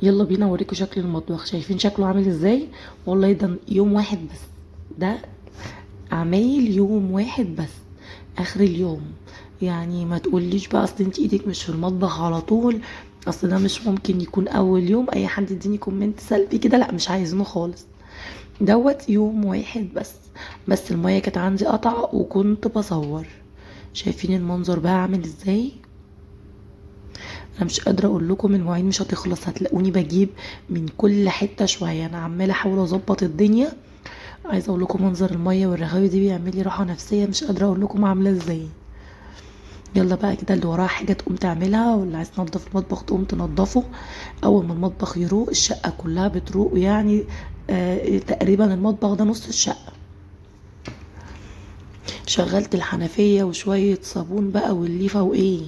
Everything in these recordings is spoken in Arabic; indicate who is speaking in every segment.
Speaker 1: يلا بينا اوريكم شكل المطبخ. شايفين شكله عامل ازاي؟ والله ده يوم واحد بس. ده عمايل يوم واحد بس، اخر اليوم. يعني ما تقوليش بقى اصل انت ايدك مش في المطبخ على طول، اصل ده مش ممكن يكون اول يوم. اي حد يديني كومنت سلبي كده لا، مش عايزينه خالص. دوت يوم واحد بس. بس المية كانت عندي قطع وكنت بصور. شايفين المنظر بقى عامل ازاي؟ انا مش قادره اقول لكم، المواعين مش هتخلص، هتلاقوني بجيب من كل حته شويه. انا عماله احاول اظبط الدنيا. عايزه اقول لكم منظر الميه والرغاوي دي بيعمل لي راحه نفسيه، مش قادره اقول لكم عامله ازاي. يلا بقى كده، اللي وراها حاجه تقوم تعملها، واللي عايز تنضف المطبخ تقوم تنضفه. اول ما المطبخ يروق الشقه كلها بتروق يعني. تقريبا المطبخ ده نص الشقه. شغلت الحنفيه وشويه صابون بقى والليفه وايه.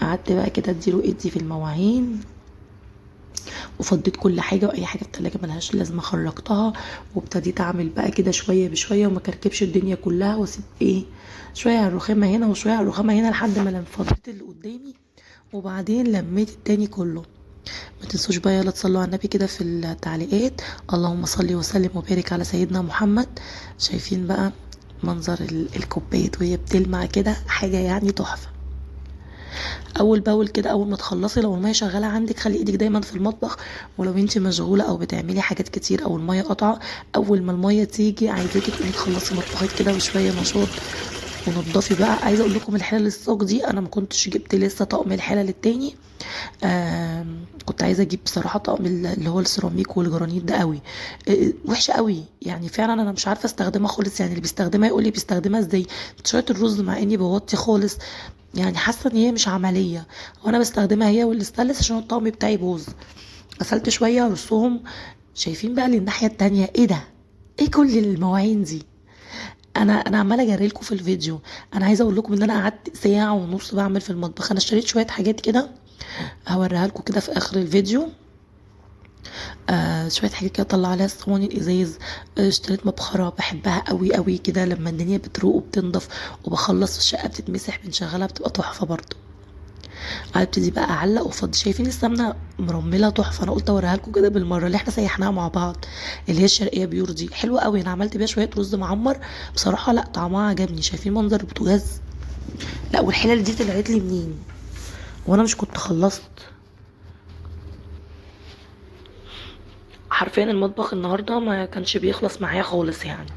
Speaker 1: قعدت بقى كده اديله ادي في المواعين، وفضيت كل حاجه، واي حاجه في التلاجة ملهاش لازمه خرجتها. وابتديت اعمل بقى كده شويه بشويه، وما كركبش الدنيا كلها، واسيب ايه، شويه على الرخامه هنا وشويه على الرخامه هنا، لحد ما فضيت اللي قدامي. وبعدين لميت التاني كله. ما تنسوش بقى، يلا تصلوا على النبي كده في التعليقات: اللهم صل وسلم وبارك على سيدنا محمد. شايفين بقى منظر الكوبايات وهي بتلمع كده، حاجه يعني تحفه. اول باول كده، اول ما تخلصي لو الميه شغاله عندك خلي ايدك دايما في المطبخ. ولو انت مشغوله او بتعملي حاجات كتير او الميه قطعه، اول ما الميه تيجي عايزاكي تقومي تخلصي مطبخك كده وشويه نشاط. ونضفي بقى. عايزه اقول لكم الحلل الصاج دي انا ما كنتش جبت لسه طقم الحلل التاني. كنت عايزه اجيب بصراحه طقم اللي هو السيراميك والجرانيت ده قوي. وحشه قوي يعني، فعلا انا مش عارفه استخدمها خالص. يعني اللي بيستخدمها يقول لي بيستخدمها ازاي. شويه الرز مع اني بوطي خالص، يعني حاسه ان هي مش عمليه. وانا بستخدمها هي والاستانلس عشان الطقم بتاعي بوظ. غسلت شويه رصهم. شايفين بقى للناحيه التانية ايه ده؟ ايه كل المواعين دي؟ انا عماله اجري لكم في الفيديو. انا عايزه اقول لكم ان انا قعدت ساعه ونص بعمل في المطبخ. انا اشتريت شويه حاجات كده، هوريها لكم كده في اخر الفيديو. شويه حاجات كده طلع عليها الصواني الازاز. اشتريت مبخره بحبها قوي قوي كده، لما الدنيا بتروق وبتنضف وبخلص الشقه بتتمسح بنشغلها بتبقى تحفه برضه. هبتدي بقى اعلق وافضي. شايفين السمنه مرمله تحفه؟ انا قلت اوريها لكم كده بالمره، اللي احنا سيحناها مع بعض، اللي هي الشرقيه بيور دي حلوه قوي. انا عملت بيها شويه رز معمر بصراحه، لا طعمها عجبني. شايفين منظر البوتاجاز؟ لا، والحلل دي طلعت لي منين وانا مش كنت خلصت؟ حرفيا المطبخ النهارده ما كانش بيخلص معايا خالص يعني.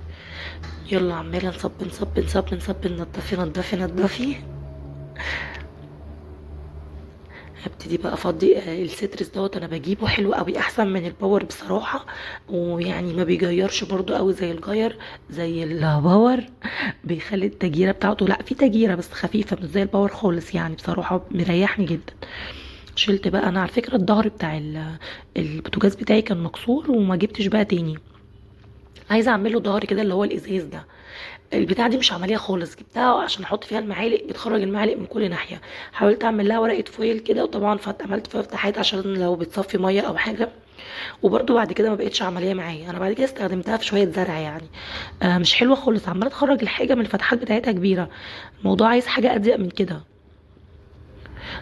Speaker 1: يلا عماله نصب نصب نصب نصب، نضفي نضفي نضفي. هبتدي بقى افضي. السترس دوت انا بجيبه حلو قوي، احسن من الباور بصراحه. ويعني ما بيجيرش برضو قوي زي الجاير، زي الباور. بيخلي التجيره بتاعته، لا في تجيره بس خفيفه، مش زي الباور خالص يعني. بصراحه مريحني جدا. شلت بقى. انا على فكره الظهر بتاع البوتاجاز بتاعي كان مكسور وما جبتش بقى تاني. عايزه اعمله ظهر كده اللي هو الازاز ده. البتاعه دي مش عمليه خالص، جبتها عشان احط فيها المعالق، بتخرج المعالق من كل ناحيه. حاولت اعمل لها ورقه فويل كده، وطبعا عملت فيها فتحات عشان لو بتصفي ميه او حاجه. وبرده بعد كده ما بقتش عمليه معايا. انا بعد كده استخدمتها في شويه زرع يعني. مش حلوه خالص، عماله تخرج الحاجه من الفتحات بتاعتها كبيره. الموضوع عايز حاجه اضيق من كده.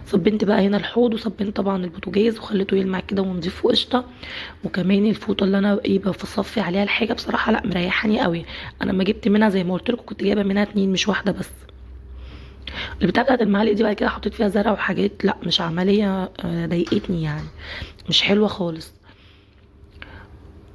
Speaker 1: صبنت بقى هنا الحوض، وصبنت طبعا البوتاجاز وخليته يلمع كده ونضيف وقشطه. وكمان الفوطه اللي انا ايه بصفي عليها الحاجه بصراحه لا مريحاني قوي. انا لما جبت منها زي ما قلت لكم كنت جايبه منها اتنين مش واحده بس. البتاعه بتاعت المعالق دي بعد كده حطيت فيها زرع وحاجات، لا مش عمليه. ضايقتني يعني، مش حلوه خالص.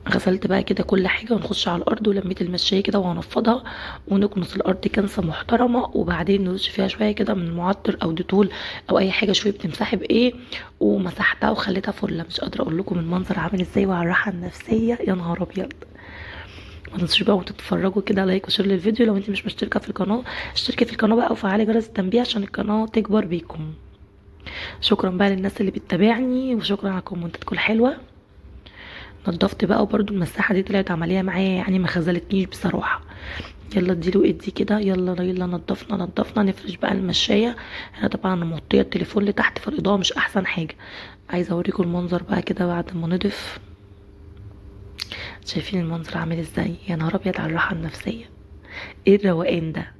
Speaker 1: غسلت بقى كده كل حاجه، ونخش على الارض ولميت المشايه كده وهنفضها. ونكنس الارض كنسه محترمه، وبعدين نرش فيها شويه كده من معطر او ديتول او اي حاجه. شويه بتمسحي بايه. ومسحتها وخليتها فله. مش قادره اقول لكم المنظر عامل ازاي وعلى الراحه النفسيه، يا نهار ابيض. ما تنسوش بقى وتتفرجوا كده، لايك وشير للفيديو. لو انت مش مشتركه في القناه اشتركي في القناه بقى وفعلي جرس التنبيه عشان القناه تكبر بيكم. شكرا بقى للناس اللي بتتابعني، وشكرا على كومنتاتكم الحلوه. نضفت بقى، وبرده المساحه دي طلعت عمليه معايا يعني، ما خذلتنيش بصراحه. يلا اديله ادي كده. يلا يلا نضفنا نضفنا. نفرش بقى المشايه. انا طبعا موطيه التليفون لتحت فالاضاءه مش احسن حاجه. عايزه اوريكم المنظر بقى كده بعد ما نضف. شايفين المنظر عامل ازاي؟ يا نهار ابيض على الراحه النفسيه. ايه الروقان ده؟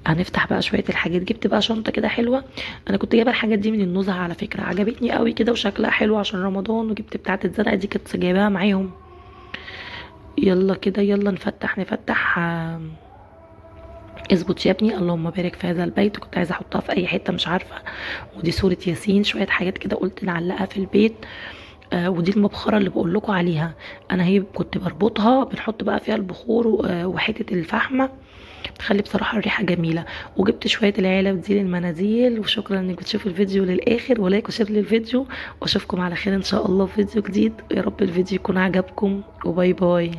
Speaker 1: هنفتح بقى شويه الحاجات. جبت بقى شنطه كده حلوه، انا كنت جايبه الحاجات دي من النزهه على فكره، عجبتني قوي كده وشكلها حلو عشان رمضان. وجبت بتاعه الزرع دي كنت جايباها معاهم. يلا كده يلا نفتح اظبط يا ابني، اللهم بارك في هذا البيت. كنت عايزه احطها في اي حته مش عارفه. ودي سوره ياسين، شويه حاجات كده قلت نعلقها في البيت. ودي المبخره اللي بقول لكم عليها، انا هي كنت بربطها، بنحط بقى فيها البخور وحته الفحمه، تخلي بصراحه الريحه جميله. وجبت شويه العلب دي للمناديل. وشكرا انك بتشوفوا الفيديو للاخر، ولايك وشير للفيديو، واشوفكم على خير ان شاء الله في فيديو جديد. يا رب الفيديو يكون عجبكم، وباي باي.